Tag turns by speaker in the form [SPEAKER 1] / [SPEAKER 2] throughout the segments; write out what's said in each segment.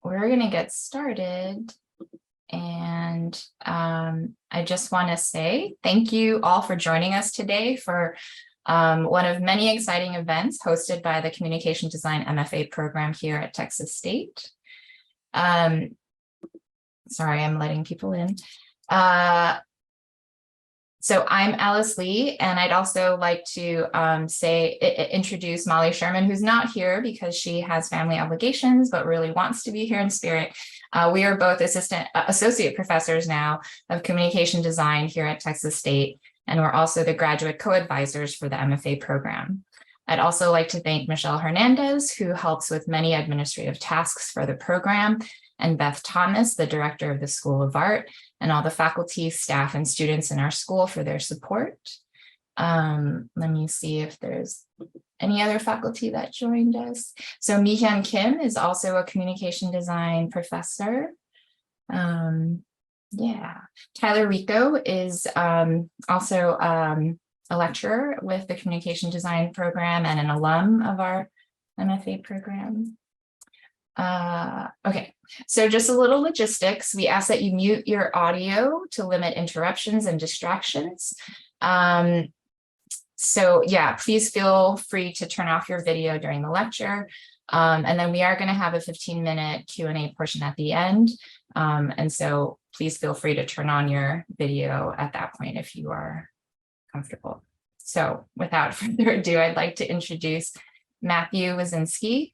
[SPEAKER 1] we're going to get started. And I just want to say thank you all for joining us today for one of many exciting events hosted by the Communication Design MFA program here at Texas State. Sorry, I'm letting people in. So I'm Alice Lee, and I'd also like to introduce Molly Sherman, who's not here because she has family obligations, but really wants to be here in spirit. We are both associate professors now of communication design here at Texas State, and we're also the graduate co-advisors for the MFA program. I'd also like to thank Michelle Hernandez, who helps with many administrative tasks for the program, and Beth Thomas, the director of the School of Art, and all the faculty, staff, and students in our school for their support. Let me see if there's any other faculty that joined us. So Mi-Hyun Kim is also a communication design professor. Yeah, Tyler Rico is also a lecturer with the communication design program and an alum of our MFA program. Okay, so just a little logistics. We ask that you mute your audio to limit interruptions and distractions. So yeah, please feel free to turn off your video during the lecture. And then we are going to have a 15-minute Q&A portion at the end. And so please feel free to turn on your video at that point if you are comfortable. So without further ado, I'd like to introduce Matthew Wizinsky.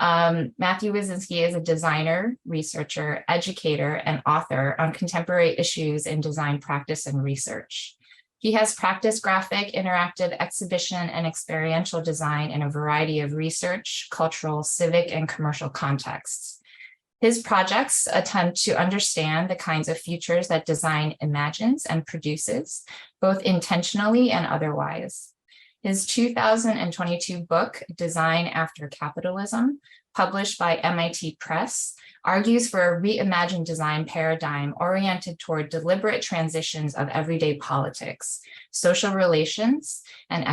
[SPEAKER 1] Matthew Wizinsky is a designer, researcher, educator, and author on contemporary issues in design practice and research. He has practiced graphic, interactive, exhibition, and experiential design in a variety of research, cultural, civic, and commercial contexts. His projects attempt to understand the kinds of futures that design imagines and produces, both intentionally and otherwise. His 2022 book, Design After Capitalism, published by MIT Press, argues for a reimagined design paradigm oriented toward deliberate transitions of everyday politics, social relations, and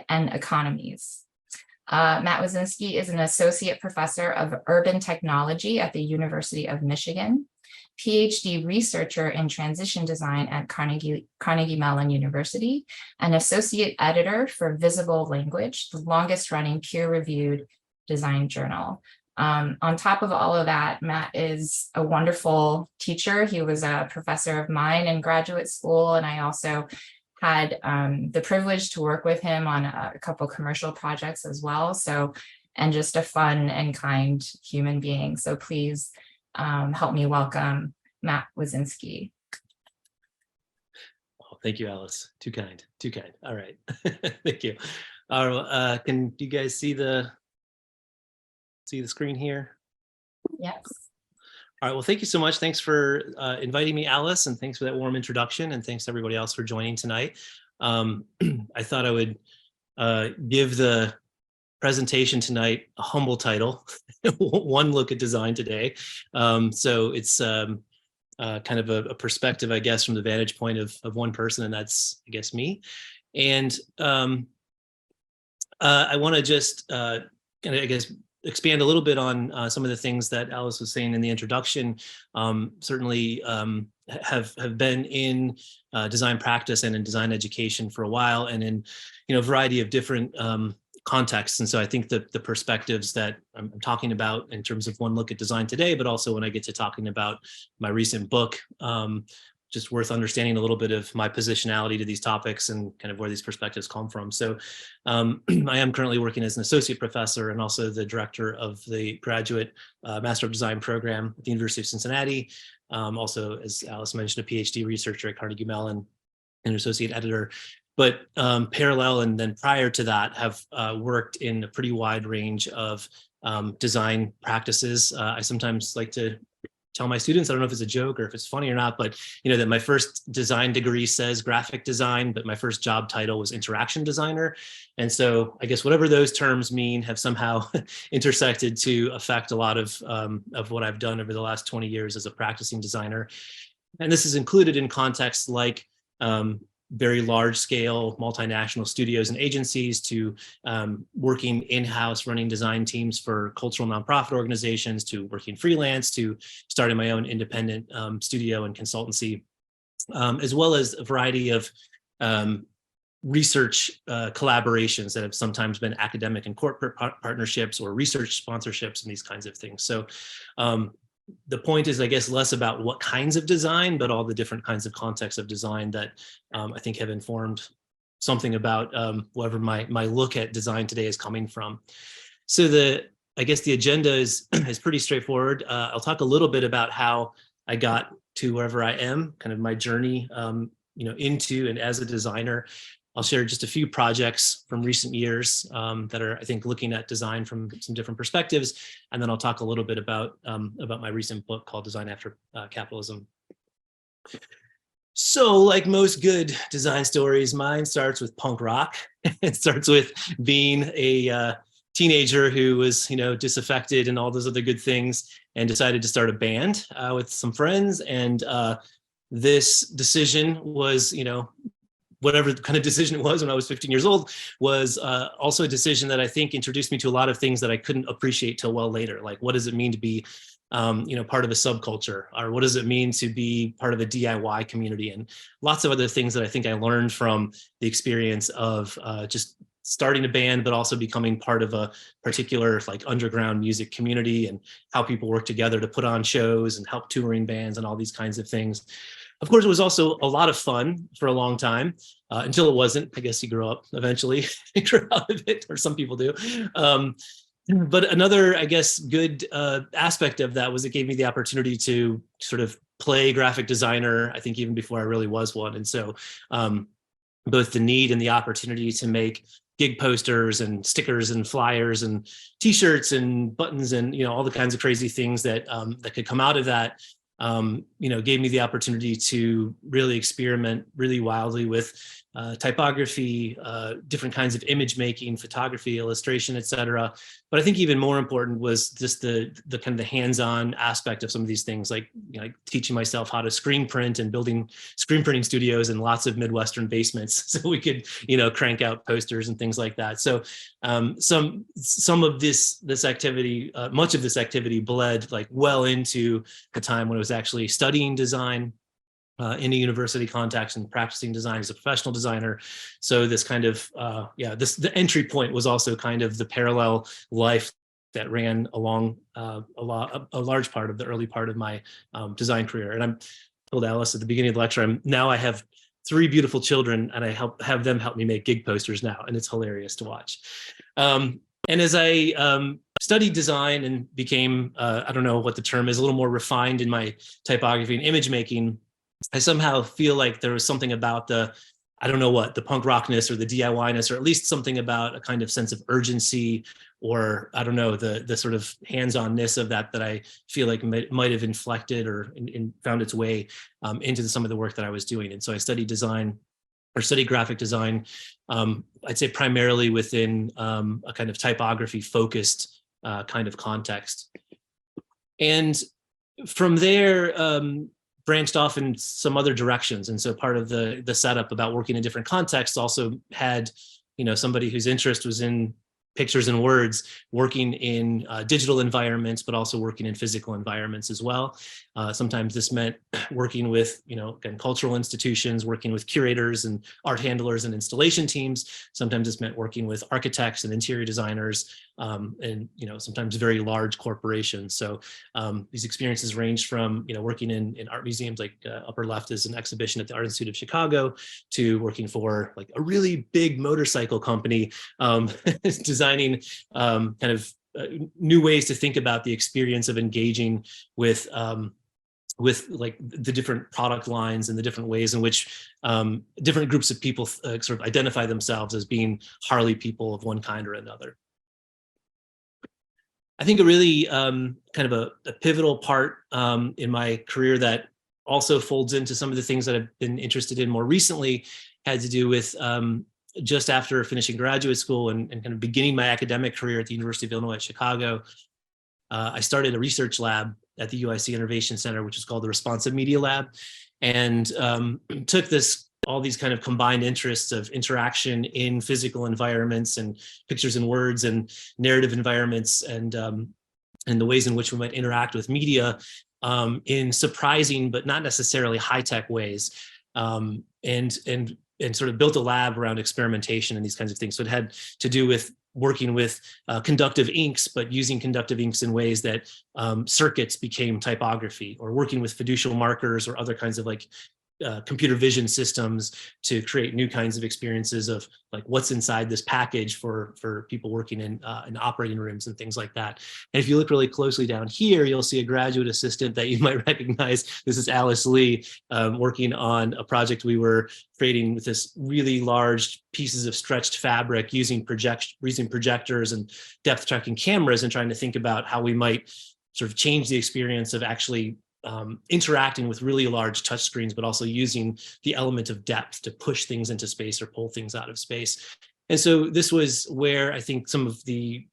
[SPEAKER 1] economies. Matt Wizinsky is an associate professor of urban technology at the University of Michigan, PhD researcher in transition design at Carnegie Mellon University, and associate editor for Visible Language, the longest running peer-reviewed design journal. On top of all of that, Matt is a wonderful teacher. He was a professor of mine in graduate school, and I also had the privilege to work with him on a couple commercial projects as well. So, and just a fun and kind human being. So please help me welcome Matt Wizinsky.
[SPEAKER 2] Oh, thank you, Alice. Too kind, too kind. All right, thank you. Can you guys see the screen here?
[SPEAKER 1] Yes.
[SPEAKER 2] All right, well, thank you so much. Thanks for inviting me, Alice, and thanks for that warm introduction, and thanks to everybody else for joining tonight. I thought I would give the presentation tonight a humble title, One Look at Design Today. So it's kind of a perspective, I guess, from the vantage point of one person, and that's, I guess, me. And I want to just kind of, I guess, expand a little bit on some of the things that Alice was saying in the introduction. Certainly have been in design practice and in design education for a while, and in a variety of different contexts. And so I think that the perspectives that I'm talking about in terms of One Look at Design Today, but also when I get to talking about my recent book, just worth understanding a little bit of my positionality to these topics and kind of where these perspectives come from. So I am currently working as an associate professor and also the director of the graduate Master of Design program at the University of Cincinnati. Also, as Alice mentioned, a PhD researcher at Carnegie Mellon and an associate editor. But parallel and then prior to that, have worked in a pretty wide range of design practices. I sometimes like to tell my students, I don't know if it's a joke or if it's funny or not, but that my first design degree says graphic design, but my first job title was interaction designer. And so I guess whatever those terms mean have somehow intersected to affect a lot of what I've done over the last 20 years as a practicing designer. And this is included in contexts like very large scale multinational studios and agencies to working in-house running design teams for cultural nonprofit organizations, to working freelance, to starting my own independent studio and consultancy, as well as a variety of research collaborations that have sometimes been academic and corporate partnerships or research sponsorships and these kinds of things. So the point is, I guess, less about what kinds of design, but all the different kinds of contexts of design that I think have informed something about wherever my look at design today is coming from. So I guess the agenda is pretty straightforward. I'll talk a little bit about how I got to wherever I am, kind of my journey, into and as a designer. I'll share just a few projects from recent years that are, I think, looking at design from some different perspectives. And then I'll talk a little bit about my recent book called Design After Capitalism. So like most good design stories, mine starts with punk rock. It starts with being a teenager who was, disaffected and all those other good things, and decided to start a band with some friends. And this decision was, whatever kind of decision it was when I was 15 years old, was also a decision that I think introduced me to a lot of things that I couldn't appreciate till well later. Like, what does it mean to be, part of a subculture? Or what does it mean to be part of a DIY community? And lots of other things that I think I learned from the experience of just starting a band, but also becoming part of a particular like underground music community, and how people work together to put on shows and help touring bands and all these kinds of things. Of course, it was also a lot of fun for a long time, until it wasn't. I guess you grow up eventually, figure out of it, or some people do. But another, I guess, good aspect of that was it gave me the opportunity to sort of play graphic designer, I think even before I really was one. And so both the need and the opportunity to make gig posters and stickers and flyers and T-shirts and buttons and, all the kinds of crazy things that that could come out of that, gave me the opportunity to really experiment really wildly with typography, different kinds of image making, photography, illustration, etc. But I think even more important was just the kind of the hands-on aspect of some of these things, like teaching myself how to screen print and building screen printing studios in lots of Midwestern basements so we could crank out posters and things like that. So some of this activity, much of this activity bled like well into the time when I was actually studying design in a university context and practicing design as a professional designer. So this kind of, the entry point was also kind of the parallel life that ran along a large part of the early part of my design career. And I told Alice at the beginning of the lecture, I have 3 beautiful children, and I have them help me make gig posters now, and it's hilarious to watch. And as I studied design and became, I don't know what the term is, a little more refined in my typography and image making, I somehow feel like there was something about the punk rockness or the DIY-ness, or at least something about a kind of sense of urgency, or I don't know, the sort of hands-on-ness of that I feel like might have inflected or found its way into some of the work that I was doing. And so I studied graphic design, I'd say primarily within a kind of typography-focused kind of context. And from there, branched off in some other directions. And so part of the setup about working in different contexts also had, somebody whose interest was in pictures and words, working in digital environments, but also working in physical environments as well. Sometimes this meant working with, again, cultural institutions, working with curators and art handlers and installation teams. Sometimes this meant working with architects and interior designers, and sometimes very large corporations. So these experiences ranged from working in art museums, like upper left is an exhibition at the Art Institute of Chicago, to working for like a really big motorcycle company, designing kind of new ways to think about the experience of engaging with like the different product lines and the different ways in which different groups of people sort of identify themselves as being Harley people of one kind or another. I think a really kind of a pivotal part in my career that also folds into some of the things that I've been interested in more recently had to do with just after finishing graduate school and kind of beginning my academic career at the University of Illinois at Chicago. I started a research lab at the UIC Innovation Center, which is called the Responsive Media Lab, and took this all these kind of combined interests of interaction in physical environments and pictures and words and narrative environments and the ways in which we might interact with media in surprising but not necessarily high-tech ways, and sort of built a lab around experimentation and these kinds of things. So it had to do with working with conductive inks, but using conductive inks in ways that circuits became typography, or working with fiducial markers or other kinds of like computer vision systems to create new kinds of experiences of like what's inside this package for people working in operating rooms and things like that. And if you look really closely down here, you'll see a graduate assistant that you might recognize. This is Alice Lee, working on a project we were creating with this really large pieces of stretched fabric using projectors and depth tracking cameras, and trying to think about how we might sort of change the experience of actually interacting with really large touchscreens, but also using the element of depth to push things into space or pull things out of space. And so this was where I think some of the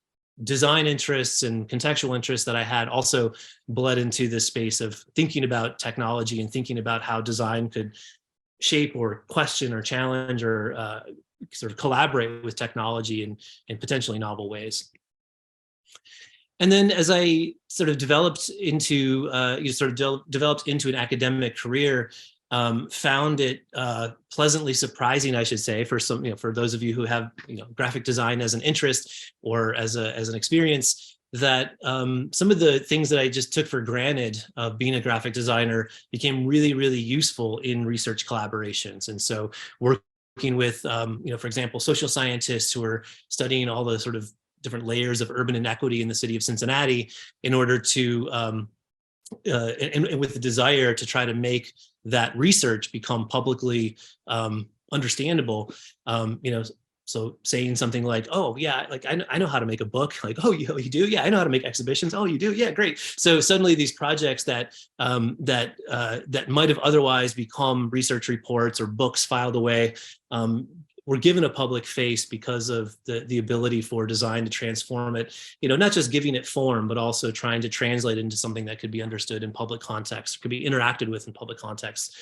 [SPEAKER 2] design interests and contextual interests that I had also bled into this space of thinking about technology and thinking about how design could shape or question or challenge or sort of collaborate with technology in potentially novel ways. And then as I sort of developed into developed into an academic career, found it pleasantly surprising, I should say, for some, for those of you who have graphic design as an interest or as an experience, that some of the things that I just took for granted of being a graphic designer became really, really useful in research collaborations. And so working with, for example, social scientists who are studying all the sort of different layers of urban inequity in the city of Cincinnati in order to, and with the desire to try to make that research become publicly understandable. So saying something like, oh yeah, like I know how to make a book. Like, oh, you do? Yeah, I know how to make exhibitions. Oh, you do? Yeah, great. So suddenly these projects that might have otherwise become research reports or books filed away, were given a public face because of the ability for design to transform it, not just giving it form, but also trying to translate it into something that could be understood in public context, could be interacted with in public context,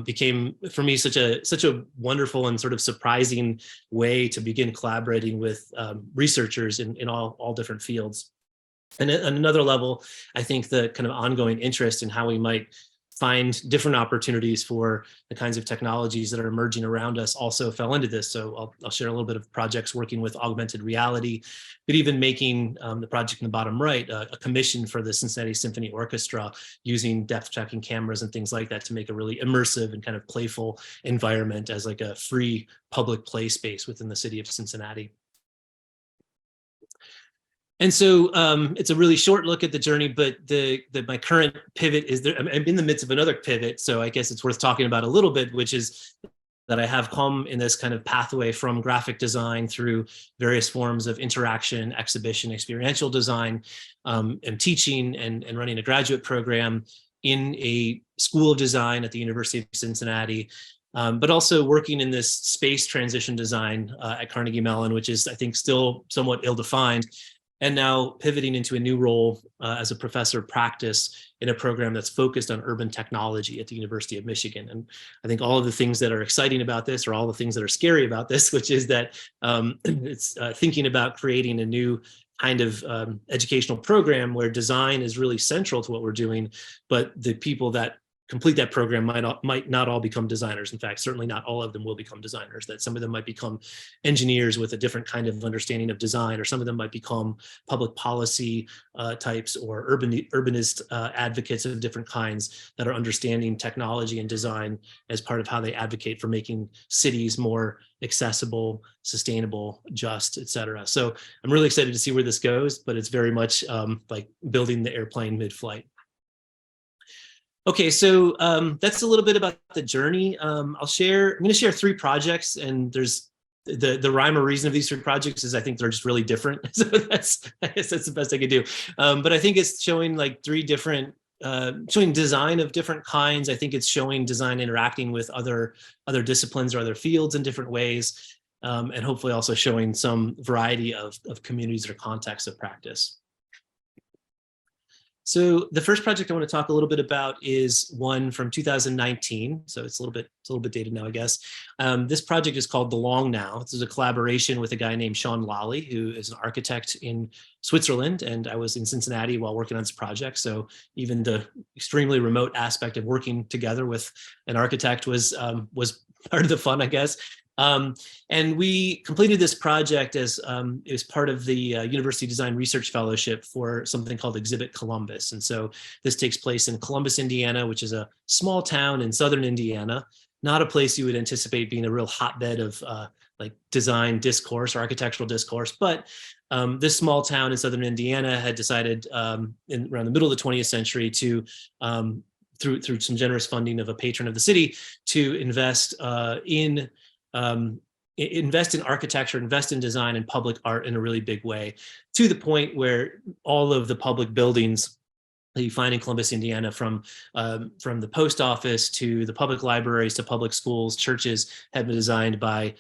[SPEAKER 2] became for me such a wonderful and sort of surprising way to begin collaborating with researchers in all different fields. And at another level, I think the kind of ongoing interest in how we might find different opportunities for the kinds of technologies that are emerging around us also fell into this. So I'll share a little bit of projects working with augmented reality, but even making the project in the bottom right, a commission for the Cincinnati Symphony Orchestra using depth tracking cameras and things like that to make a really immersive and kind of playful environment as like a free public play space within the city of Cincinnati. And so it's a really short look at the journey, but my current pivot is there. I'm in the midst of another pivot, so I guess it's worth talking about a little bit, which is that I have come in this kind of pathway from graphic design through various forms of interaction, exhibition, experiential design, and teaching and running a graduate program in a school of design at the University of Cincinnati. But also working in this space transition design at Carnegie Mellon, which is, I think, still somewhat ill-defined. And now pivoting into a new role as a professor of practice in a program that's focused on urban technology at the University of Michigan. And I think all of the things that are exciting about this are all the things that are scary about this, which is that it's thinking about creating a new kind of educational program where design is really central to what we're doing, but the people that complete that program might not all become designers. In fact, certainly not all of them will become designers, that some of them might become engineers with a different kind of understanding of design, or some of them might become public policy types or urbanist advocates of different kinds that are understanding technology and design as part of how they advocate for making cities more accessible, sustainable, just, et cetera. So I'm really excited to see where this goes, but it's very much like building the airplane mid-flight. Okay, so that's a little bit about the journey. I'm going to share 3 projects, and there's the rhyme or reason of these 3 projects is I think they're just really different. So I guess that's the best I could do. But I think it's showing like 3 different, showing design of different kinds. I think it's showing design interacting with other disciplines or other fields in different ways, and hopefully also showing some variety of communities or contexts of practice. So the first project I want to talk a little bit about is one from 2019. So it's a little bit dated now, I guess. This project is called The Long Now. This is a collaboration with a guy named Sean Lally, who is an architect in Switzerland, and I was in Cincinnati while working on this project. So even the extremely remote aspect of working together with an architect was part of the fun, I guess. And we completed this project as part of the University Design Research Fellowship for something called Exhibit Columbus. And so this takes place in Columbus, Indiana, which is a small town in southern Indiana, not a place you would anticipate being a real hotbed of like design discourse or architectural discourse. But this small town in southern Indiana had decided around the middle of the 20th century to through some generous funding of a patron of the city to invest in architecture, invest in design and public art in a really big way, to the point where all of the public buildings that you find in Columbus, Indiana, from the post office to the public libraries to public schools, churches, have been designed by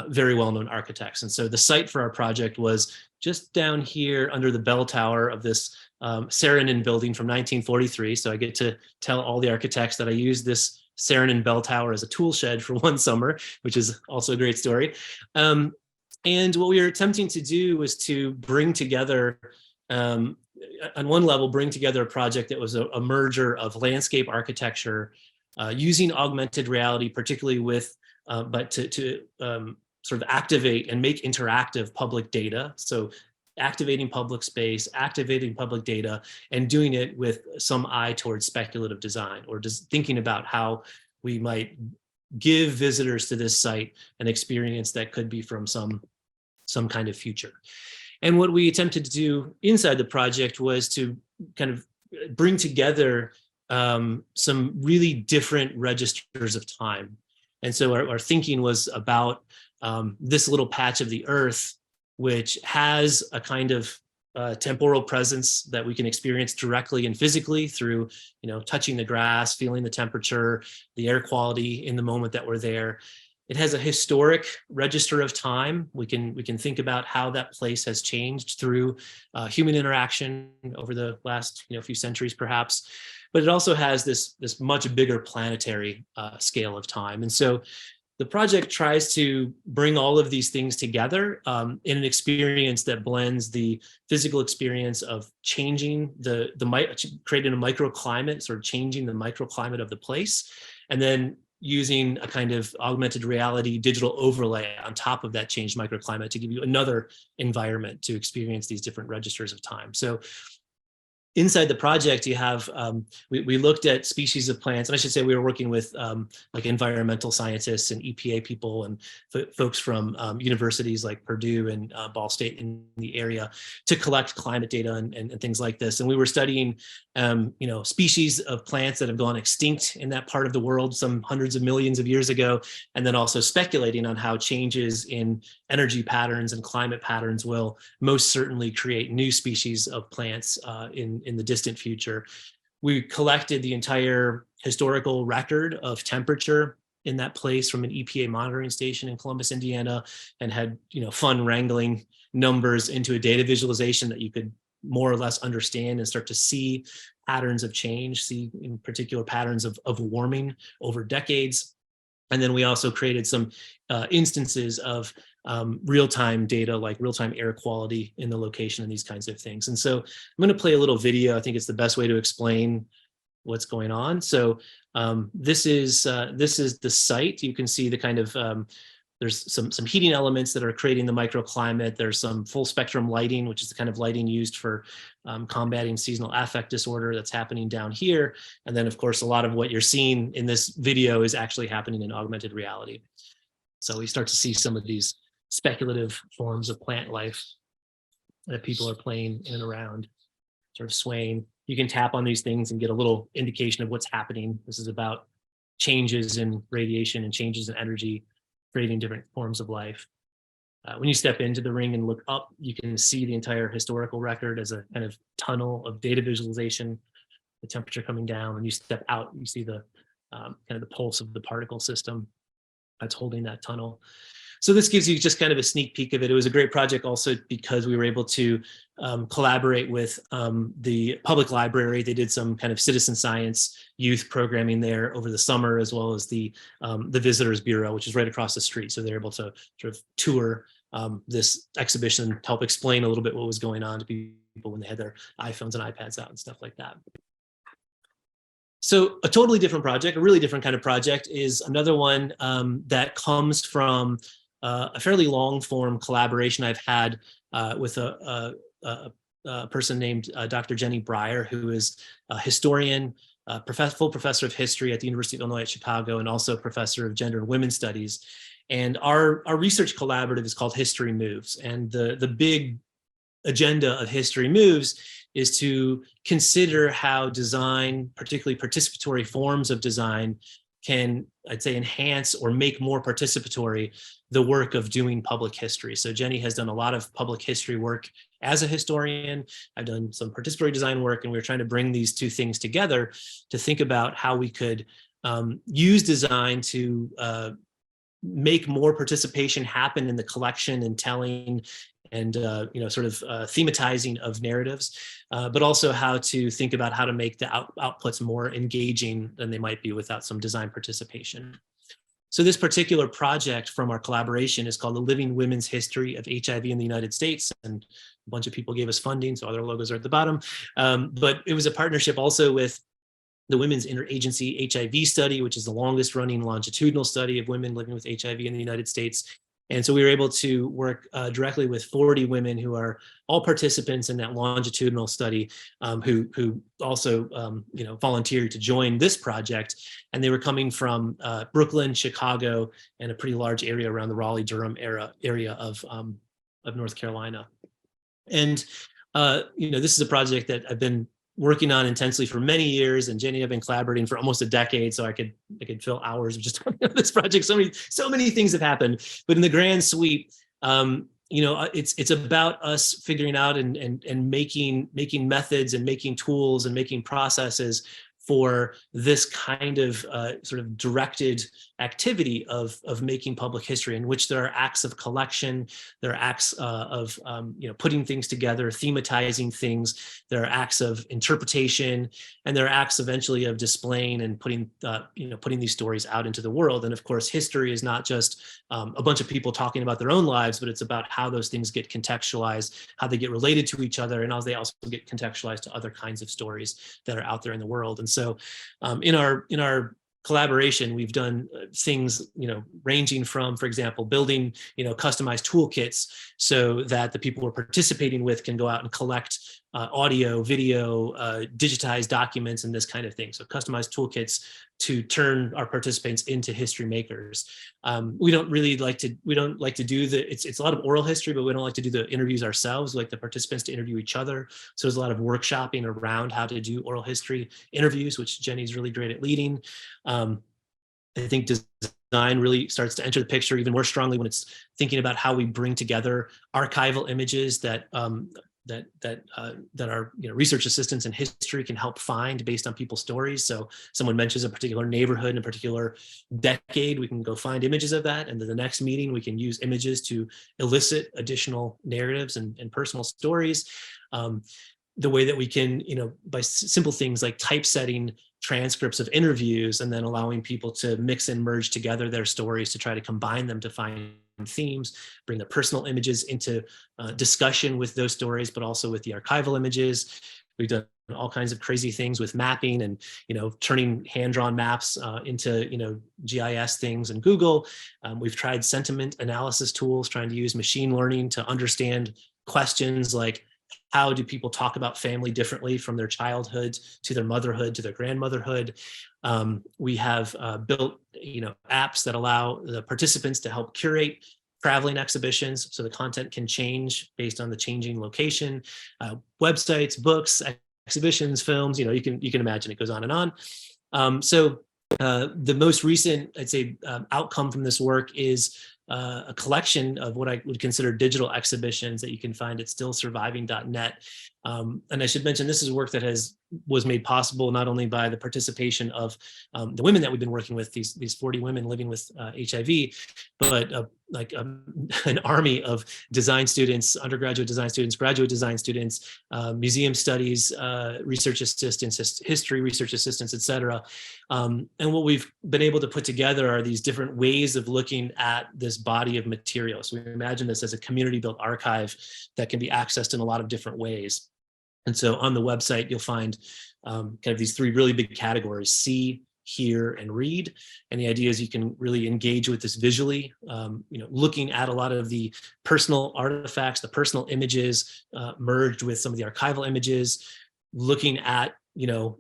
[SPEAKER 2] very well-known architects. And so the site for our project was just down here under the bell tower of this Saarinen building from 1943. So I get to tell all the architects that I used this Saarinen bell tower as a tool shed for one summer, which is also a great story. And what we were attempting to do was to bring together, on one level, bring together a project that was a merger of landscape architecture using augmented reality, particularly with, but to sort of activate and make interactive public data. So activating public space, activating public data, and doing it with some eye towards speculative design, or just thinking about how we might give visitors to this site an experience that could be from some kind of future. And what we attempted to do inside the project was to kind of bring together some really different registers of time. And so our thinking was about this little patch of the earth, which has a kind of temporal presence that we can experience directly and physically through, touching the grass, feeling the temperature, the air quality in the moment that we're there. It has a historic register of time. We can think about how that place has changed through human interaction over the last few centuries, perhaps. But it also has this much bigger planetary scale of time. And so the project tries to bring all of these things together in an experience that blends the physical experience of changing creating a microclimate, sort of changing the microclimate of the place, and then using a kind of augmented reality digital overlay on top of that changed microclimate to give you another environment to experience these different registers of time. So inside the project, you have, we looked at species of plants, and I should say we were working with like environmental scientists and EPA people and folks from universities like Purdue and Ball State in the area to collect climate data and things like this. And we were studying, species of plants that have gone extinct in that part of the world some hundreds of millions of years ago, and then also speculating on how changes in energy patterns and climate patterns will most certainly create new species of plants in the distant future. We collected the entire historical record of temperature in that place from an EPA monitoring station in Columbus, Indiana, and had fun wrangling numbers into a data visualization that you could more or less understand and start to see patterns of change, see in particular patterns of warming over decades. And then we also created some instances of real-time data, like real-time air quality in the location and these kinds of things. And so I'm going to play a little video. I think it's the best way to explain what's going on. So this is the site. You can see the kind of there's some heating elements that are creating the microclimate. There's some full spectrum lighting, which is the kind of lighting used for combating seasonal affect disorder that's happening down here. And then, of course, a lot of what you're seeing in this video is actually happening in augmented reality. So we start to see some of these speculative forms of plant life that people are playing in and around, sort of swaying. You can tap on these things and get a little indication of what's happening. This is about changes in radiation and changes in energy, creating different forms of life. When you step into the ring and look up, you can see the entire historical record as a kind of tunnel of data visualization, the temperature coming down. When you step out, you see the kind of the pulse of the particle system that's holding that tunnel. So this gives you just kind of a sneak peek of it. It was a great project also because we were able to collaborate with the public library. They did some kind of citizen science youth programming there over the summer, as well as the Visitors Bureau, which is right across the street. So they're able to sort of tour this exhibition to help explain a little bit what was going on to people when they had their iPhones and iPads out and stuff like that. So a totally different project, a really different kind of project, is another one that comes from a fairly long form collaboration I've had with a person named Dr. Jenny Breyer, who is a historian, full professor of history at the University of Illinois at Chicago, and also professor of gender and women's studies. And our research collaborative is called History Moves. And the big agenda of History Moves is to consider how design, particularly participatory forms of design, can, I'd say, enhance or make more participatory the work of doing public history. So Jenny has done a lot of public history work as a historian. I've done some participatory design work, and we're trying to bring these two things together to think about how we could use design to make more participation happen in the collection and telling and sort of thematizing of narratives, but also how to think about how to make the outputs more engaging than they might be without some design participation. So this particular project from our collaboration is called The Living Women's History of HIV in the United States, and a bunch of people gave us funding, so other logos are at the bottom. But it was a partnership also with the Women's Interagency HIV Study, which is the longest running longitudinal study of women living with HIV in the United States. And so we were able to work directly with 40 women who are all participants in that longitudinal study, who also volunteered to join this project. And they were coming from Brooklyn, Chicago, and a pretty large area around the Raleigh-Durham area of North Carolina. And this is a project that I've been working on intensely for many years, and Jenny and I have been collaborating for almost a decade, so I could fill hours of just talking about this project. So many things have happened, but in the grand sweep, it's about us figuring out and making methods and making tools and making processes for this kind of sort of directed activity of making public history, in which there are acts of collection, there are acts of putting things together, thematizing things, there are acts of interpretation, and there are acts eventually of displaying and putting these stories out into the world. And of course, history is not just a bunch of people talking about their own lives, but it's about how those things get contextualized, how they get related to each other, and how they also get contextualized to other kinds of stories that are out there in the world. And so in our collaboration, we've done things, ranging from, for example, building, customized toolkits so that the people we're participating with can go out and collect audio, video, digitized documents, and this kind of thing. So customized toolkits to turn our participants into history makers. We don't like to do it's a lot of oral history, but we don't like to do the interviews ourselves. We like the participants to interview each other. So there's a lot of workshopping around how to do oral history interviews, which Jenny's really great at leading. I think design really starts to enter the picture even more strongly when it's thinking about how we bring together archival images that our research assistants in history can help find based on people's stories. So someone mentions a particular neighborhood in a particular decade, we can go find images of that, and then the next meeting we can use images to elicit additional narratives and personal stories. The way that we can, by simple things like typesetting transcripts of interviews and then allowing people to mix and merge together their stories to try to combine them to find themes, bring the personal images into discussion with those stories, but also with the archival images. We've done all kinds of crazy things with mapping and, turning hand-drawn maps into, GIS things in Google. We've tried sentiment analysis tools, trying to use machine learning to understand questions like, how do people talk about family differently from their childhood to their motherhood to their grandmotherhood? We have built, apps that allow the participants to help curate traveling exhibitions, so the content can change based on the changing location. Websites, books, exhibitions, films. You can imagine it goes on and on. So the most recent, I'd say, outcome from this work is a collection of what I would consider digital exhibitions that you can find at stillsurviving.net. And I should mention, this is work that was made possible not only by the participation of the women that we've been working with, these 40 women living with HIV, but an army of design students, undergraduate design students, graduate design students, museum studies, research assistants, history research assistants, et cetera. And what we've been able to put together are these different ways of looking at this body of material. So we imagine this as a community-built archive that can be accessed in a lot of different ways. And so on the website, you'll find kind of these three really big categories: see, hear, and read. And the idea is you can really engage with this visually, looking at a lot of the personal artifacts, the personal images merged with some of the archival images, looking at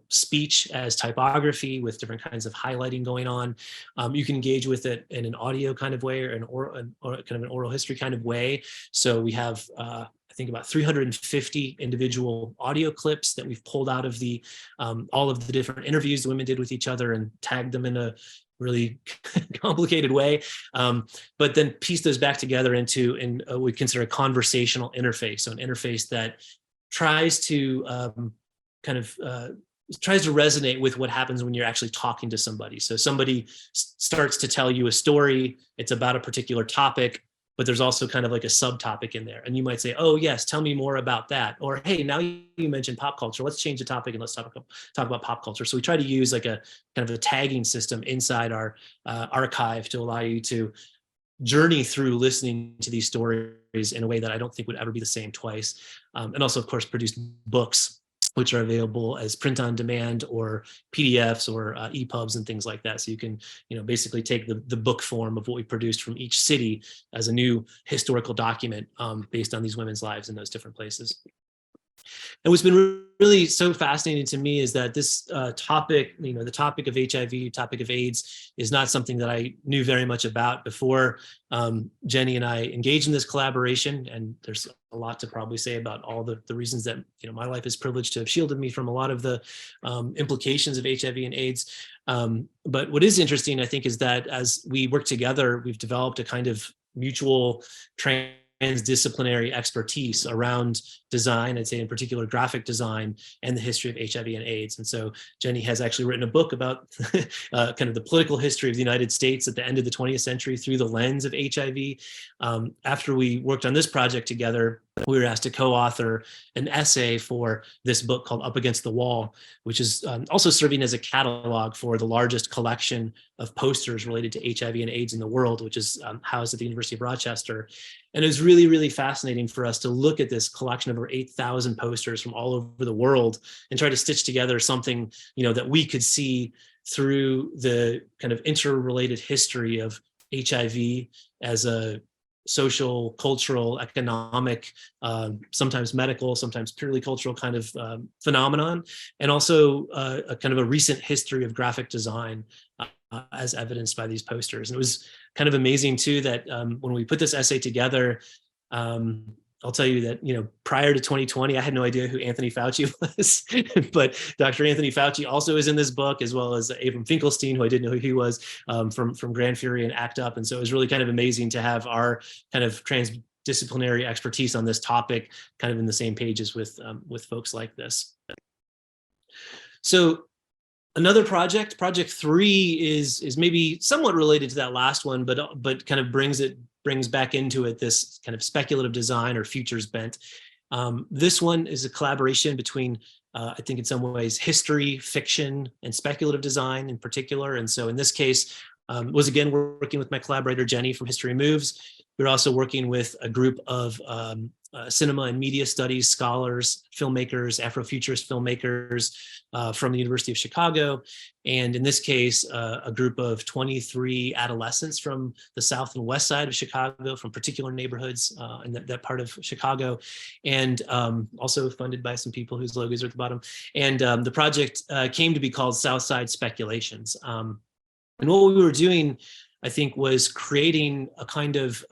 [SPEAKER 2] speech as typography with different kinds of highlighting going on. You can engage with it in an audio kind of way, or kind of an oral history kind of way. So we have, I think, about 350 individual audio clips that we've pulled out of all of the different interviews the women did with each other and tagged them in a really complicated way, but then piece those back together into what we consider a conversational interface. So an interface that tries to tries to resonate with what happens when you're actually talking to somebody. So somebody starts to tell you a story, it's about a particular topic, but there's also kind of like a subtopic in there. And you might say, oh yes, tell me more about that. Or, hey, now you mentioned pop culture, let's change the topic and let's talk about pop culture. So we try to use like a kind of a tagging system inside our archive to allow you to journey through listening to these stories in a way that I don't think would ever be the same twice. And also, of course, produce books, which are available as print on demand or PDFs or EPUBs and things like that. So you can, basically take the book form of what we produced from each city as a new historical document based on these women's lives in those different places. And what's been really so fascinating to me is that this topic, the topic of HIV, topic of AIDS, is not something that I knew very much about before Jenny and I engaged in this collaboration. And there's a lot to probably say about all the reasons that my life is privileged to have shielded me from a lot of the implications of HIV and AIDS. But what is interesting, I think, is that as we work together, we've developed a kind of mutual transdisciplinary expertise around design, I'd say in particular graphic design, and the history of HIV and AIDS. And so Jenny has actually written a book about kind of the political history of the United States at the end of the 20th century through the lens of HIV. After we worked on this project together, we were asked to co-author an essay for this book called Up Against the Wall, which is also serving as a catalog for the largest collection of posters related to HIV and AIDS in the world, which is housed at the University of Rochester. And it was really, really fascinating for us to look at this collection of over 8,000 posters from all over the world and try to stitch together something, that we could see through the kind of interrelated history of HIV as a social, cultural, economic, sometimes medical, sometimes purely cultural kind of phenomenon, and also a kind of a recent history of graphic design as evidenced by these posters. And it was kind of amazing too that when we put this essay together, I'll tell you that, prior to 2020, I had no idea who Anthony Fauci was, but Dr. Anthony Fauci also is in this book, as well as Abram Finkelstein, who I didn't know who he was, from Grand Fury and ACT UP. And so it was really kind of amazing to have our kind of transdisciplinary expertise on this topic kind of in the same pages with folks like this. So another project 3 is maybe somewhat related to that last one, but kind of brings back into it this kind of speculative design or futures bent. This one is a collaboration between, I think in some ways, history, fiction, and speculative design in particular. And so in this case, was again working with my collaborator, Jenny from History Moves. We're also working with a group of cinema and media studies scholars, filmmakers, Afrofuturist filmmakers from the University of Chicago. And in this case, a group of 23 adolescents from the south and west side of Chicago, from particular neighborhoods in that part of Chicago, and also funded by some people whose logos are at the bottom. And the project came to be called Southside Speculations. And what we were doing, I think, was creating a kind of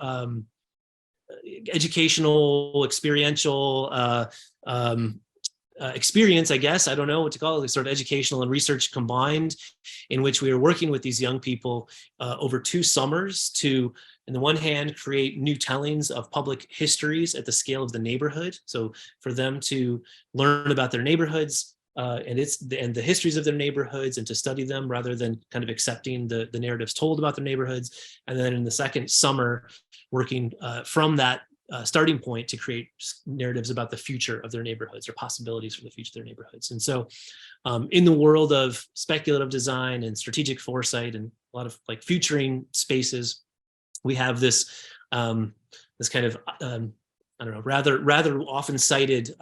[SPEAKER 2] educational, experiential experience, I guess, I don't know what to call it, sort of educational and research combined, in which we were working with these young people over 2 summers to, on the one hand, create new tellings of public histories at the scale of the neighborhood. So for them to learn about their neighborhoods and the histories of their neighborhoods, and to study them rather than kind of accepting the narratives told about their neighborhoods. And then in the second summer, working from that starting point to create narratives about the future of their neighborhoods, or possibilities for the future of their neighborhoods. And so in the world of speculative design and strategic foresight and a lot of like futuring spaces, we have this this kind of I don't know, rather often cited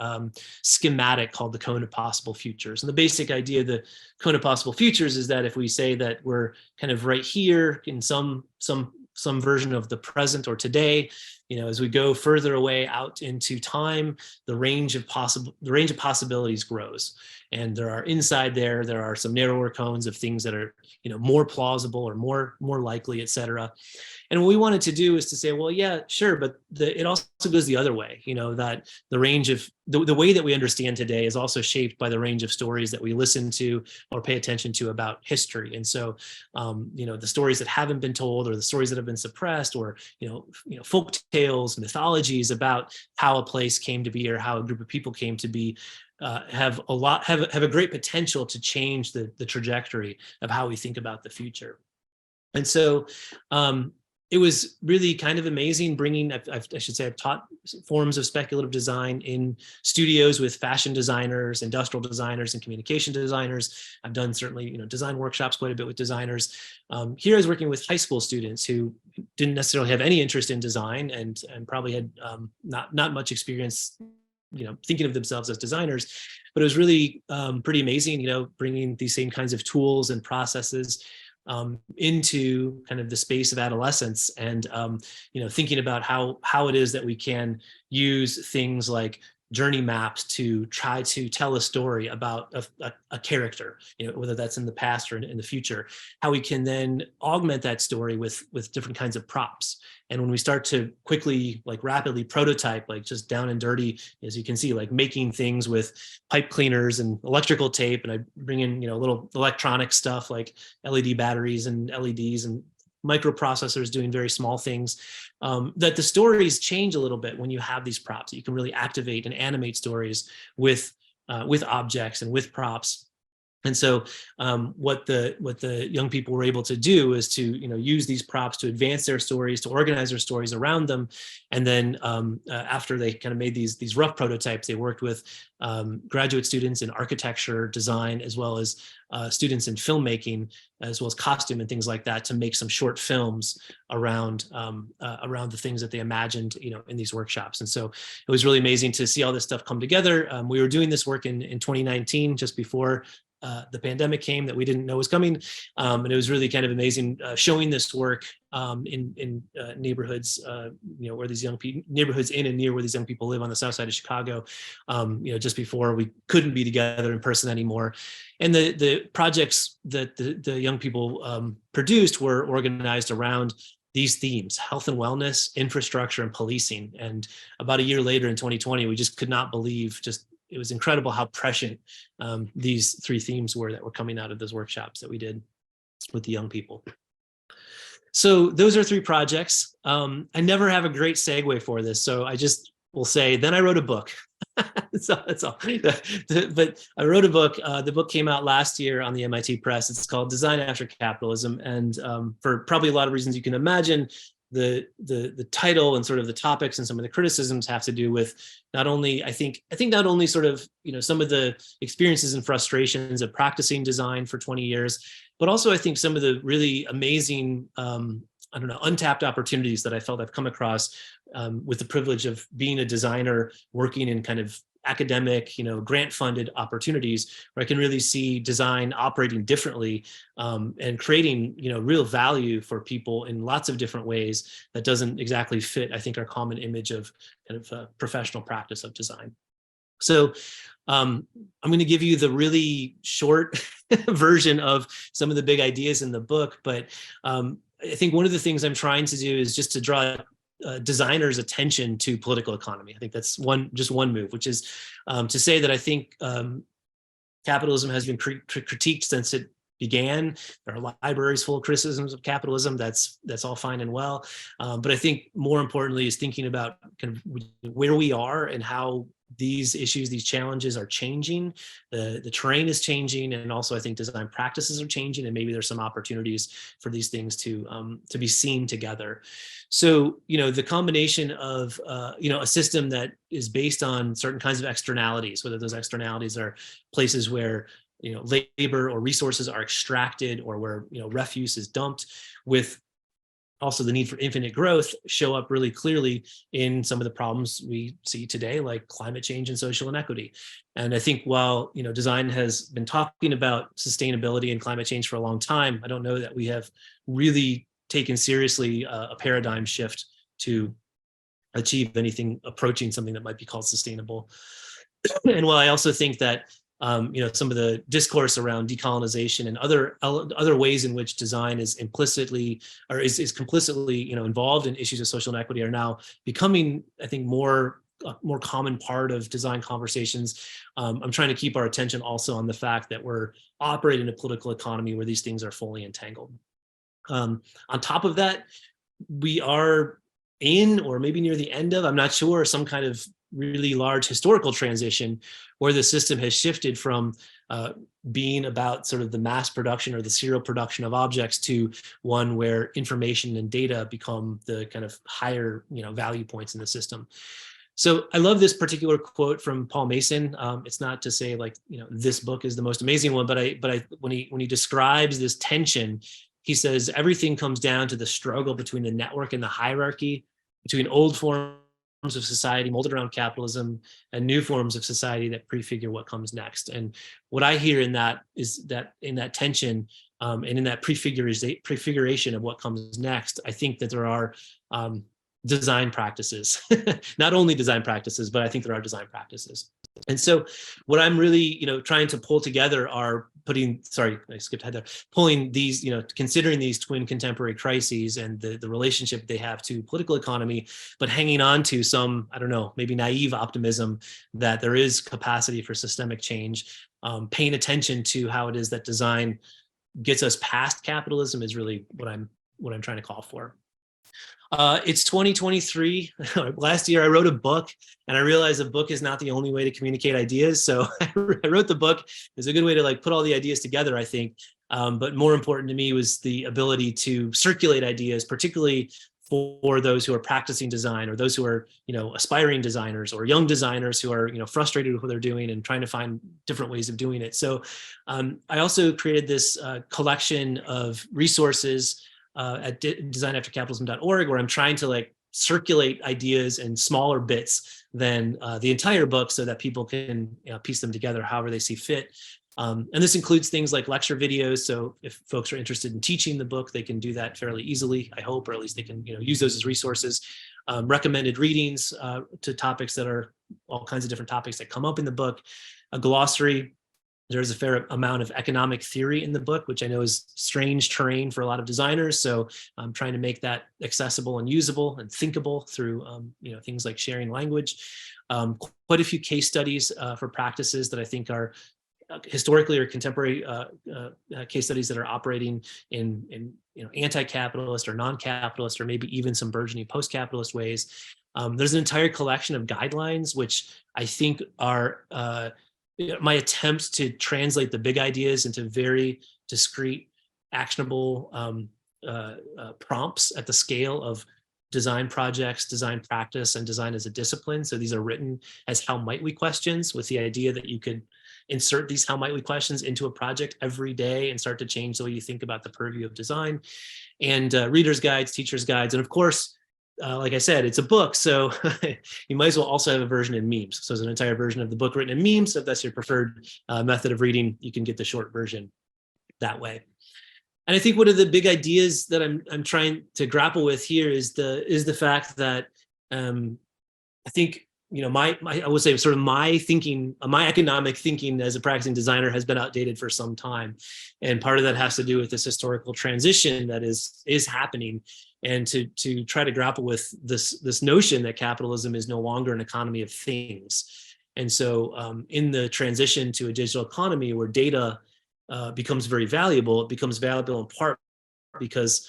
[SPEAKER 2] schematic called the cone of possible futures. And the basic idea of the cone of possible futures is that if we say that we're kind of right here in some version of the present or today, you know, as we go further away out into time, the range of possibilities grows. And there are some narrower cones of things that are, you know, more plausible or more likely, et cetera. And what we wanted to do is to say, well, yeah, sure, but it also goes the other way, you know, that the range of the way that we understand today is also shaped by the range of stories that we listen to or pay attention to about history. And so, you know, the stories that haven't been told, or the stories that have been suppressed, or, you know, folk tales, mythologies about how a place came to be or how a group of people came to be, have a great potential to change the trajectory of how we think about the future. And so it was really kind of amazing bringing, I should say, I've taught forms of speculative design in studios with fashion designers, industrial designers, and communication designers. I've done certainly, you know, design workshops quite a bit with designers. Here I was working with high school students who didn't necessarily have any interest in design and probably had not much experience, you know, thinking of themselves as designers. But it was really pretty amazing, you know, bringing these same kinds of tools and processes into kind of the space of adolescence, and you know, thinking about how it is that we can use things like journey maps to try to tell a story about a character, you know, whether that's in the past or in the future, how we can then augment that story with different kinds of props. And when we start to quickly, like rapidly prototype, like just down and dirty, as you can see, like making things with pipe cleaners and electrical tape, and I bring in, you know, little electronic stuff like LED batteries and LEDs and microprocessors doing very small things, that the stories change a little bit when you have these props. You can really activate and animate stories with objects and with props. And so what the young people were able to do is to, you know, use these props to advance their stories, to organize their stories around them. And then after they kind of made these rough prototypes, they worked with graduate students in architecture, design, as well as students in filmmaking, as well as costume and things like that, to make some short films around the things that they imagined, you know, in these workshops. And so it was really amazing to see all this stuff come together. We were doing this work in 2019, just before the pandemic came, that we didn't know was coming. And it was really kind of amazing showing this work in neighborhoods, you know, where these young people, neighborhoods in and near where these young people live on the south side of Chicago, you know, just before we couldn't be together in person anymore. And the projects that the young people produced were organized around these themes: health and wellness, infrastructure, and policing. And about a year later in 2020, we just could not believe, it was incredible how prescient these 3 themes were that were coming out of those workshops that we did with the young people. So those are 3 projects. I never have a great segue for this, so I just will say, then I wrote a book. So that's all. But I wrote a book. The book came out last year on the MIT Press. It's called Design After Capitalism. And for probably a lot of reasons you can imagine, the title and sort of the topics and some of the criticisms have to do with not only, I think not only sort of, you know, some of the experiences and frustrations of practicing design for 20 years, but also I think some of the really amazing, I don't know, untapped opportunities that I felt I've come across with the privilege of being a designer, working in kind of academic, you know, grant-funded opportunities, where I can really see design operating differently and creating, you know, real value for people in lots of different ways that doesn't exactly fit, I think, our common image of kind of professional practice of design. So I'm going to give you the really short version of some of the big ideas in the book, but I think one of the things I'm trying to do is just to draw designers' attention to political economy. I think that's just one move, which is to say that I think capitalism has been critiqued since it began. There are libraries full of criticisms of capitalism. That's all fine and well. But I think more importantly is thinking about kind of where we are and how these issues, these challenges are changing. The terrain is changing, and also I think design practices are changing, and maybe there's some opportunities for these things to be seen together. So, the combination of a system that is based on certain kinds of externalities, whether those externalities are places where labor or resources are extracted, or where refuse is dumped, with also the need for infinite growth, show up really clearly in some of the problems we see today, like climate change and social inequity. And I think while design has been talking about sustainability and climate change for a long time, I don't know that we have really taken seriously a paradigm shift to achieve anything approaching something that might be called sustainable. And while I also think that some of the discourse around decolonization and other ways in which design is implicitly or is complicitly involved in issues of social inequity are now becoming, I think, more common part of design conversations. I'm trying to keep our attention also on the fact that we're operating in a political economy where these things are fully entangled. On top of that, we are in, or maybe near the end of, I'm not sure, some kind of really large historical transition where the system has shifted from being about sort of the mass production or the serial production of objects to one where information and data become the kind of higher value points in the system. So I love this particular quote from Paul Mason. It's not to say like this book is the most amazing one, but when he describes this tension, he says everything comes down to the struggle between the network and the hierarchy, between old forms of society molded around capitalism and new forms of society that prefigure what comes next. And what I hear in that is that in that tension and in that prefiguration of what comes next, I think that there are design practices, not only design practices, but I think there are design practices. And so what I'm really, trying to pull together are pulling these, considering these twin contemporary crises and the relationship they have to political economy, but hanging on to some, I don't know, maybe naive optimism that there is capacity for systemic change, paying attention to how it is that design gets us past capitalism is really what I'm trying to call for. It's 2023. Last year I wrote a book, and I realized a book is not the only way to communicate ideas. So I wrote the book. It's a good way to put all the ideas together, I think. But more important to me was the ability to circulate ideas, particularly for those who are practicing design, or those who are, aspiring designers, or young designers who are, frustrated with what they're doing and trying to find different ways of doing it. So I also created this collection of resources at designaftercapitalism.org, where I'm trying to circulate ideas in smaller bits than the entire book, so that people can piece them together however they see fit. And this includes things like lecture videos. So if folks are interested in teaching the book, they can do that fairly easily, I hope, or at least they can use those as resources. Recommended readings to topics that are all kinds of different topics that come up in the book. A glossary. There's a fair amount of economic theory in the book, which I know is strange terrain for a lot of designers. So I'm trying to make that accessible and usable and thinkable through things like sharing language. Quite a few case studies for practices that I think are historically or contemporary case studies that are operating in anti-capitalist or non-capitalist, or maybe even some burgeoning post-capitalist ways. There's an entire collection of guidelines, which I think are my attempts to translate the big ideas into very discrete, actionable prompts at the scale of design projects, design practice, and design as a discipline. So these are written as how might we questions, with the idea that you could insert these how might we questions into a project every day and start to change the way you think about the purview of design. And readers' guides, teachers' guides, and of course, like I said, it's a book, so you might as well also have a version in memes. So there's an entire version of the book written in memes. So if that's your preferred method of reading, you can get the short version that way. And I think one of the big ideas that I'm trying to grapple with here is the fact that I think I would say sort of my thinking, my economic thinking as a practicing designer has been outdated for some time, and part of that has to do with this historical transition that is happening. and to try to grapple with this notion that capitalism is no longer an economy of things. And so in the transition to a digital economy where data becomes very valuable, it becomes valuable in part because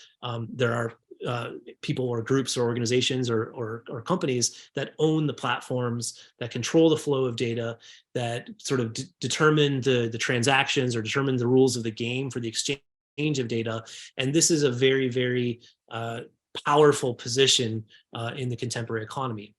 [SPEAKER 2] there are people or groups or organizations or companies that own the platforms, that control the flow of data, that sort of determine the transactions or determine the rules of the game for the exchange of data. And this is a very, very powerful position in the contemporary economy.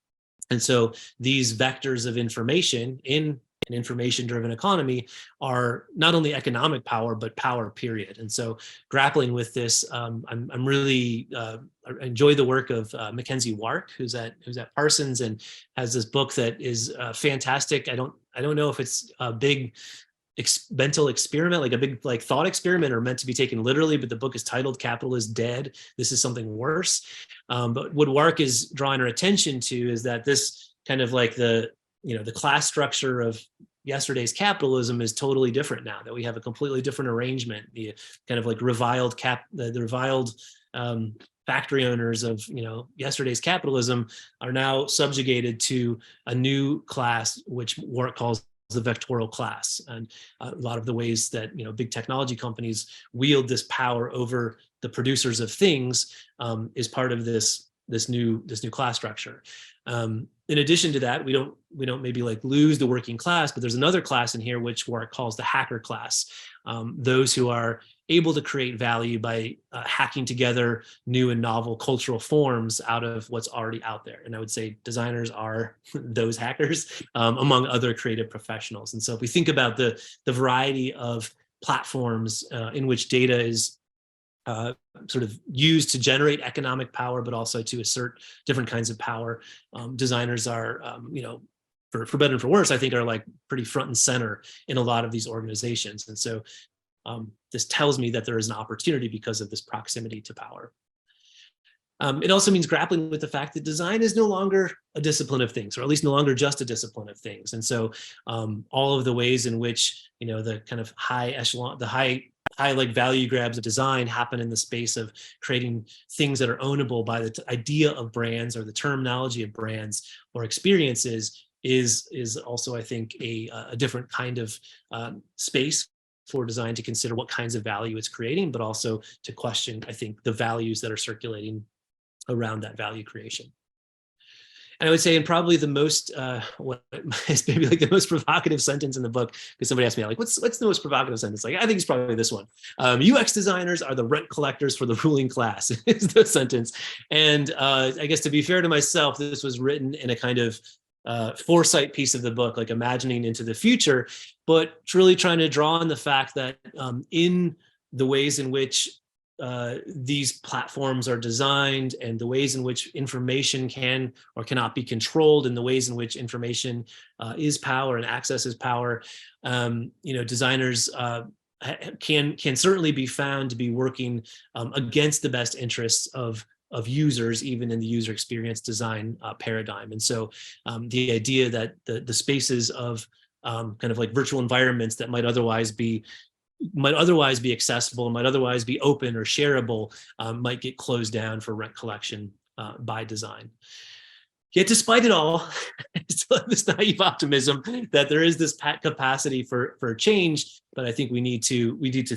[SPEAKER 2] And so these vectors of information in an information-driven economy are not only economic power, but power, period. And so grappling with this, I'm really I enjoy the work of Mackenzie Wark, who's at Parsons and has this book that is fantastic. I don't know if it's a big mental experiment, like a big thought experiment, or meant to be taken literally, but the book is titled "Capital is Dead. This is Something Worse." But what Wark is drawing our attention to is that this kind of the class structure of yesterday's capitalism is totally different now, that we have a completely different arrangement. The kind of reviled factory owners of yesterday's capitalism are now subjugated to a new class, which Wark calls the vectorial class. And a lot of the ways that big technology companies wield this power over the producers of things is part of this new class structure. In addition to that, we don't maybe lose the working class, but there's another class in here which Wark calls the hacker class. Those who are able to create value by hacking together new and novel cultural forms out of what's already out there. And I would say designers are those hackers, among other creative professionals. And so if we think about the variety of platforms in which data is sort of used to generate economic power, but also to assert different kinds of power, designers are, for better and for worse, I think are pretty front and center in a lot of these organizations. And so this tells me that there is an opportunity because of this proximity to power. It also means grappling with the fact that design is no longer a discipline of things, or at least no longer just a discipline of things. And so all of the ways in which, the kind of high echelon, the high value grabs of design happen in the space of creating things that are ownable by the idea of brands or the terminology of brands or experiences is also, I think, a different kind of space for design to consider what kinds of value it's creating, but also to question, I think, the values that are circulating around that value creation. And I would say, and probably the most, what is maybe the most provocative sentence in the book, because somebody asked me, what's the most provocative sentence? I think it's probably this one. UX designers are the rent collectors for the ruling class, is the sentence. And I guess to be fair to myself, this was written in a kind of foresight piece of the book, imagining into the future, but really trying to draw on the fact that in the ways in which these platforms are designed and the ways in which information can or cannot be controlled, and the ways in which information is power and access is power, designers can certainly be found to be working against the best interests of users, even in the user experience design paradigm. And so the idea that the spaces of kind of virtual environments that might otherwise be accessible, might otherwise be open or shareable, might get closed down for rent collection by design. Yet despite it all, I still have this naive optimism that there is this capacity for change, but I think we need to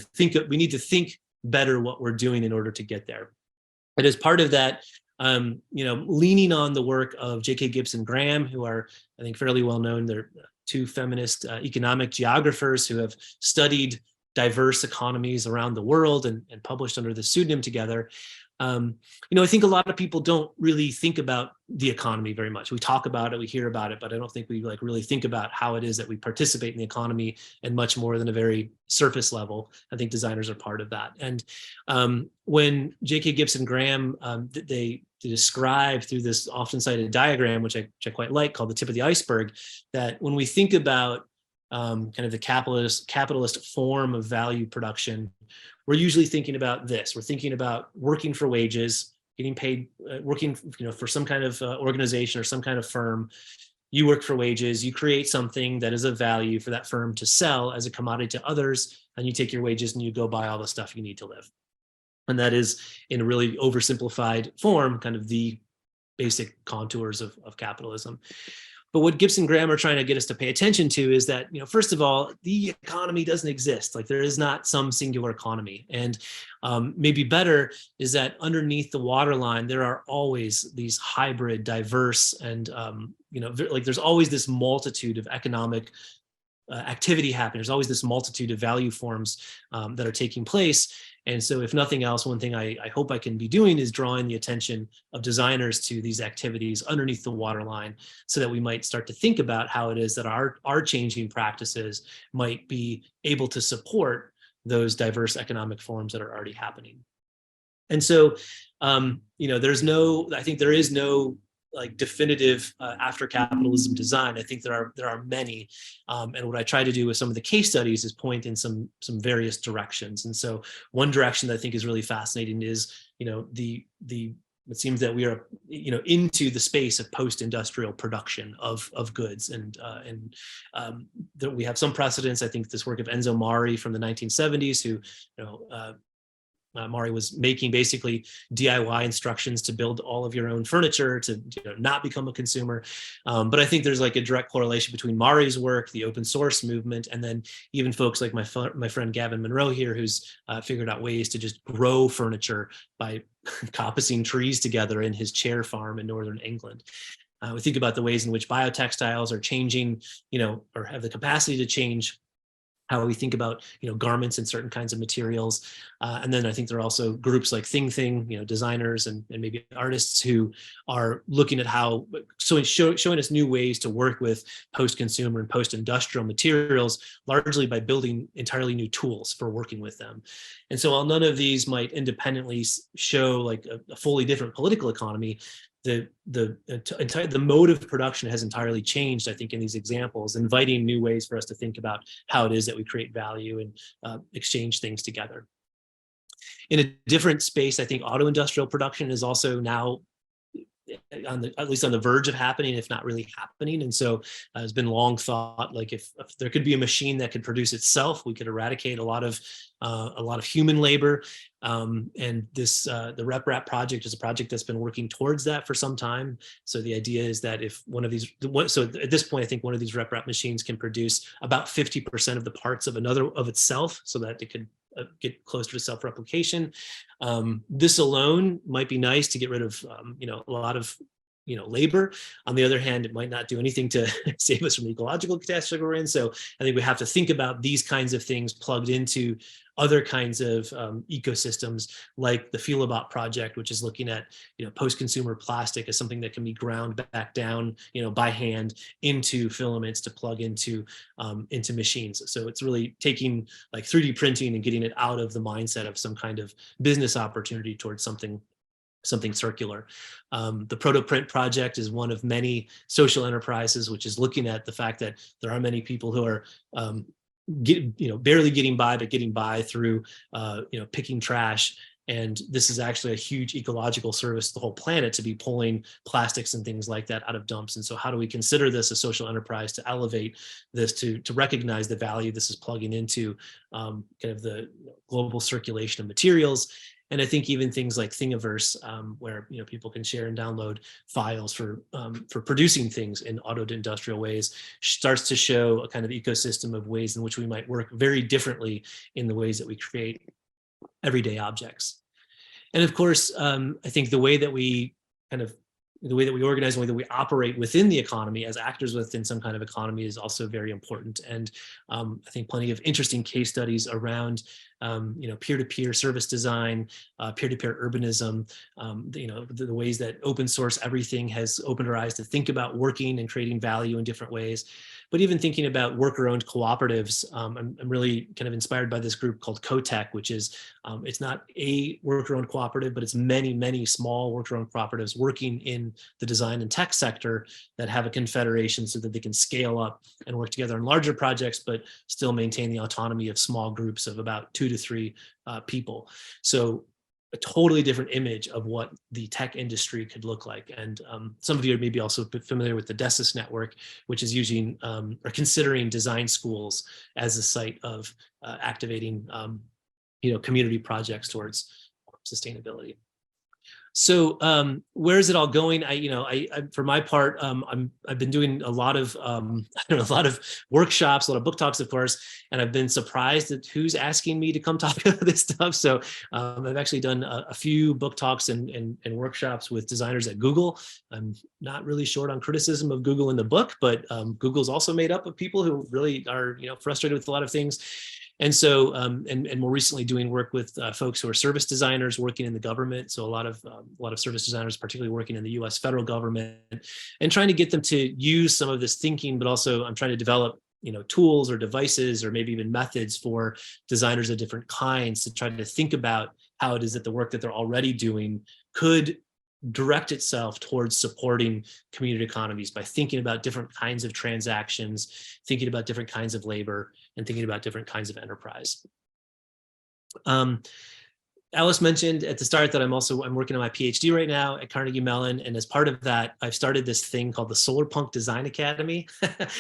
[SPEAKER 2] think better what we're doing in order to get there. And as part of that, leaning on the work of J.K. Gibson Graham, who are, I think, fairly well known. They're two feminist economic geographers who have studied diverse economies around the world and published under the pseudonym together. I think a lot of people don't really think about the economy very much. We talk about it, we hear about it, but I don't think we really think about how it is that we participate in the economy and much more than a very surface level. I think designers are part of that. And when J.K. Gibson Graham, they describe through this often cited diagram, which I quite like, called the tip of the iceberg, that when we think about kind of the capitalist form of value production, we're usually thinking about this. We're thinking about working for wages, getting paid, working for some kind of organization or some kind of firm. You work for wages, you create something that is of value for that firm to sell as a commodity to others, and you take your wages and you go buy all the stuff you need to live. And that is, in a really oversimplified form, kind of the basic contours of capitalism. But what Gibson Graham are trying to get us to pay attention to is that, first of all, the economy doesn't exist. Like, there is not some singular economy. And maybe better is that underneath the waterline, there are always these hybrid, diverse, and, like, there's always this multitude of economic activity happening. There's always this multitude of value forms that are taking place. And so, if nothing else, one thing I hope I can be doing is drawing the attention of designers to these activities underneath the waterline, so that we might start to think about how it is that our changing practices might be able to support those diverse economic forms that are already happening. And so, I think there is no like definitive after capitalism design. I think there are many, and what I try to do with some of the case studies is point in some various directions. And so, one direction that I think is really fascinating is, it seems that we are, into the space of post-industrial production of goods, and that we have some precedents. I think this work of Enzo Mari from the 1970s, who, Mari was making basically DIY instructions to build all of your own furniture, to not become a consumer. But I think there's like a direct correlation between Mari's work, the open source movement, and then even folks like my friend Gavin Monroe here, who's figured out ways to just grow furniture by coppicing trees together in his chair farm in northern England. We think about the ways in which biotextiles are changing, or have the capacity to change how we think about, garments and certain kinds of materials. And then I think there are also groups like Thing, designers and maybe artists who are looking at how, showing us new ways to work with post-consumer and post-industrial materials, largely by building entirely new tools for working with them. And so, while none of these might independently show like a fully different political economy, the mode of production has entirely changed, I think, in these examples, inviting new ways for us to think about how it is that we create value and exchange things together. In a different space, I think auto industrial production is also now at least on the verge of happening, if not really happening. And so it's been long thought, like if there could be a machine that could produce itself, we could eradicate a lot of human labor. And this the RepRap project is a project that's been working towards that for some time. So the idea is that if so at this point, I think one of these RepRap machines can produce about 50% of the parts of another of itself, so that it could get closer to self-replication. This alone might be nice to get rid of, a lot of, labor. On the other hand, it might not do anything to save us from the ecological catastrophe we're in. So I think we have to think about these kinds of things plugged into other kinds of ecosystems, like the Philobot project, which is looking at, post-consumer plastic as something that can be ground back down, by hand into filaments to plug into machines. So it's really taking like 3D printing and getting it out of the mindset of some kind of business opportunity towards something circular. The Protoprint project is one of many social enterprises, which is looking at the fact that there are many people who are barely getting by, but getting by through picking trash. And this is actually a huge ecological service to the whole planet, to be pulling plastics and things like that out of dumps. And so how do we consider this a social enterprise, to elevate this, to recognize the value this is plugging into kind of the global circulation of materials? And I think even things like Thingiverse, where people can share and download files for producing things in auto-industrial ways, starts to show a kind of ecosystem of ways in which we might work very differently in the ways that we create everyday objects. And of course, I think the way that we organize, the way that we operate within the economy as actors within some kind of economy is also very important. And I think plenty of interesting case studies around peer-to-peer service design, peer-to-peer urbanism, the ways that open source everything has opened our eyes to think about working and creating value in different ways. But even thinking about worker-owned cooperatives, I'm really kind of inspired by this group called Cotec, which is, it's not a worker-owned cooperative, but it's many, many small worker-owned cooperatives working in the design and tech sector that have a confederation so that they can scale up and work together on larger projects, but still maintain the autonomy of small groups of about 2 to 3 people. So a totally different image of what the tech industry could look like. And some of you are maybe also familiar with the DESIS network, which is using or considering design schools as a site of activating community projects towards sustainability. So where is it all going? For my part, I've been doing a lot of a lot of workshops, a lot of book talks, of course, and I've been surprised at who's asking me to come talk about this stuff. So I've actually done a few book talks and workshops with designers at Google. I'm not really short on criticism of Google in the book, but Google's also made up of people who really are frustrated with a lot of things. And so, and more recently doing work with folks who are service designers working in the government. So a lot of service designers, particularly working in the US federal government, and trying to get them to use some of this thinking, but also I'm trying to develop, tools or devices or maybe even methods for designers of different kinds to try to think about how it is that the work that they're already doing could direct itself towards supporting community economies by thinking about different kinds of transactions, thinking about different kinds of labor, and thinking about different kinds of enterprise. Alice mentioned at the start that I'm working on my PhD right now at Carnegie Mellon. And as part of that, I've started this thing called the Solarpunk Design Academy.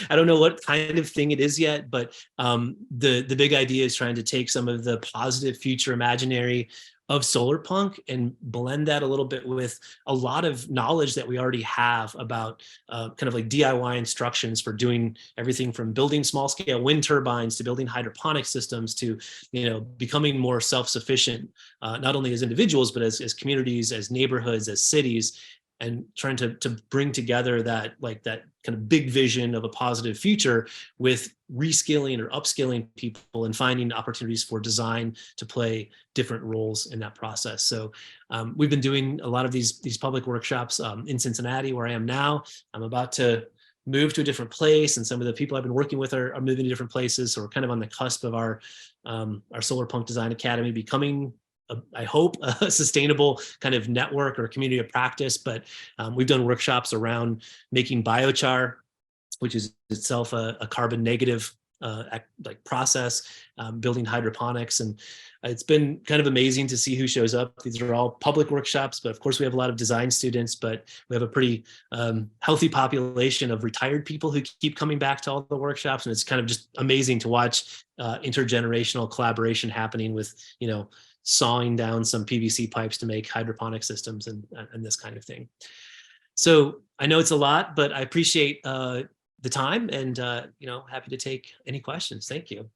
[SPEAKER 2] I don't know what kind of thing it is yet, but the big idea is trying to take some of the positive future imaginary of solarpunk and blend that a little bit with a lot of knowledge that we already have about kind of like DIY instructions for doing everything from building small scale wind turbines to building hydroponic systems to, becoming more self-sufficient, not only as individuals, but as communities, as neighborhoods, as cities, and trying to bring together that kind of big vision of a positive future with reskilling or upskilling people and finding opportunities for design to play different roles in that process. So we've been doing a lot of these public workshops in Cincinnati, where I am now. I'm about to move to a different place, and some of the people I've been working with are moving to different places. So we're kind of on the cusp of our Solarpunk Design Academy becoming, I hope, a sustainable kind of network or community of practice. But we've done workshops around making biochar, which is itself a carbon negative process, building hydroponics. And it's been kind of amazing to see who shows up. These are all public workshops, but of course we have a lot of design students, but we have a pretty healthy population of retired people who keep coming back to all the workshops. And it's kind of just amazing to watch intergenerational collaboration happening with, sawing down some PVC pipes to make hydroponic systems and this kind of thing. So I know it's a lot, but I appreciate the time and, happy to take any questions. Thank you.